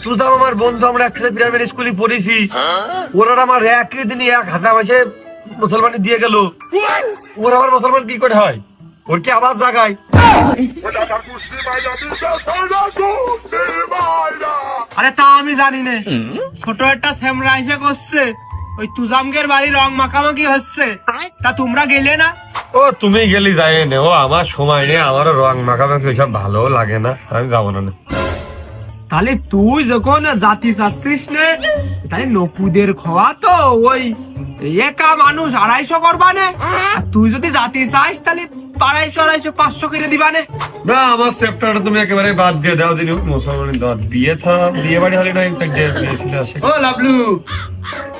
তুই তো আমার বন্ধু, আমরা একসাথে প্রাইমারি স্কুলে পড়েছি। ওরা আমার একই দিনই 1,000 মাসে মুসলমানি দিয়ে গেল। ওরা আমার মুসলমান কি করে হয়? ওর কি আবার জাগায়? আরে তা আমি জানি না, ছোট একটা স্যামরা এসে করছে ওই তুজামগের বাড়ি রং মাখামাখি হচ্ছে, তা তোমরা গেলে না? ও তুমি গেলি যাই নে, ও আমার সময় নেই, আমারও রং মাখামাখি ওইসব ভালো লাগে না, আমি যাবো না। তাহলে তুই যখন জাতি চাচ্ছিস নে, তাহলে নপুদের খাওয়া তো ওই একা মানুষ 250 করবা নে, আর তুই যদি জাতি চাস তাহলে 250, 500 করে দিবা নে। না, আমার চ্যাপ্টারটা তুমি একেবারে বাদ দিয়ে দাও। দিন মুসলমানের দাঁত বিয়ে বাড়ি হলে না আসে। ও লাবলু,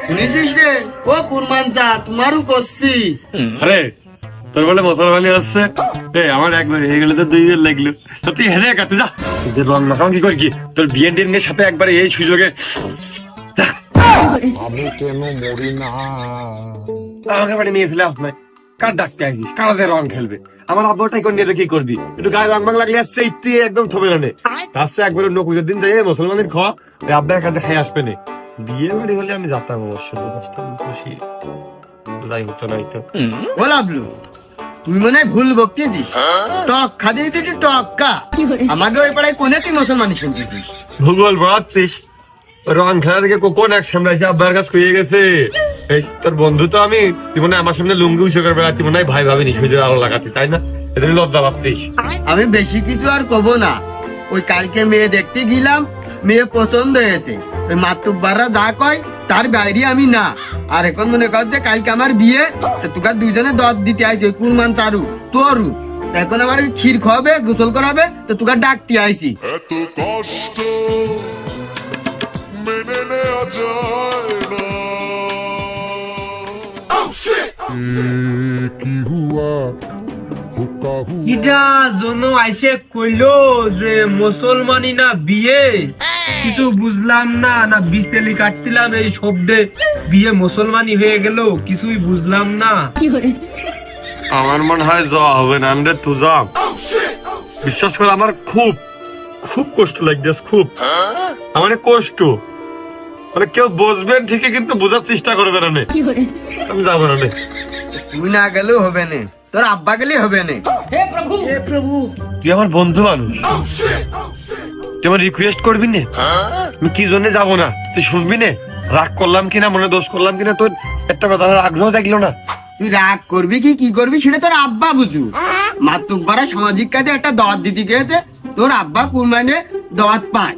শুনেছিস রে? ও কুরমান চা তোমারও করছি। আরে তোর বলে মুসলমানি আসছে, আমার একবার হয়ে গেলে তো 2 বের লাগলো। তুই হেরে কাটতে যা, তুই রং মাখাম কি করবি? তোর বিয়ে টিনের সাথে একবারে এই সুযোগে আমি কেন মরি না? আমাকে বাড়ি নিয়ে ফেলে আপনার কার ডাকতে আসিস? কারাতে রং খেলবে? আমার আব্বাটাই কোন নিয়ে কি করবি? একটু গায়ে রং লাগলে আসছে ইতি একদম থবে না নে। আসছে একবার নকুজের দিন যাই মুসলমানের খাওয়া আব্বার কাছে খেয়ে আসবে না। বিয়ে বাড়ি হলে আমি যেতাম অবশ্য, খুশি নাই হতো নাই তো। ও লাবলু, তুই মনে হয় ভুল বকতেছিস। টক খাদি তুই টক্কা। আমাকে ওই পাড়ায় কোনে তুই মুসলমানি শুনতেছিস? ভূগোল বাড়ছিস রং খেলা থেকে কোন এক সামনে এসে আব্বার কাছে হয়ে গেছে। এই তোর বন্ধু তো আমি, তুই মনে হয় আমার সামনে লুঙ্গি উঁচু করবে, তুই মনে হয় ভাই ভাবিনি সুযোগ আলো লাগাতে, তাই না? এদের লজ্জা পাচ্ছিস। আমি বেশি কিছু আর কব না। ওই কালকে মেয়ে দেখতে গেলাম, মেয়ে পছন্দ হয়েছে। ওই মাতুব্বাররা যা কয় তার বাইরে আমি না। আর এখন মনে কর যে কালকে আমার বিয়ে, তোকে 2জনে 10 দিতে আইছে। ওই কুরমান চারু তোরু, এখন আমার ক্ষীর খাওয়াবে, গোসল করাবে, তো তোকে ডাকতে আইছি। এত কষ্ট মেনে নেওয়া যায় না। কি হুয়া হুকা হু এটা জন্য আইসে কইলো যে মুসলমানি না বিয়ে, কিছু বুঝলাম না, না বিসেলি কাটতিলাম এই শব্দে বিয়ে মুসলমানি হয়ে গেল, কিছুই বুঝলাম না। আমার মনে হয় যাওয়া হবে না রে, তুই যা। বিশ্বাস কর আমার খুব খুব কষ্ট লাগছে, খুব আমার কষ্ট। মানে কেউ বুঝবেন ঠিকই, কিন্তু বোঝার চেষ্টা করবে না। আমি যাবো না। তুই না গেলেও হবে না, তোর আব্বা গেলেই হবে না। তুই আমার বন্ধু মানুষ, তুই আমার রিকোয়েস্ট করবি না? আমি কি জন্য যাবো না তুই শুনবি না? রাগ করলাম কিনা, মনে দোষ করলাম কিনা, তোর একটা কথা আগ্রহ থাকলো না। তুই রাগ করবি কি করবি সেটা তোর আব্বা বুঝু। মাতুব্বারা সামাজিক কাজে একটা দাওয়াত দিতে গিয়েছে, তোর আব্বা কুরবানে দাওয়াত পায়।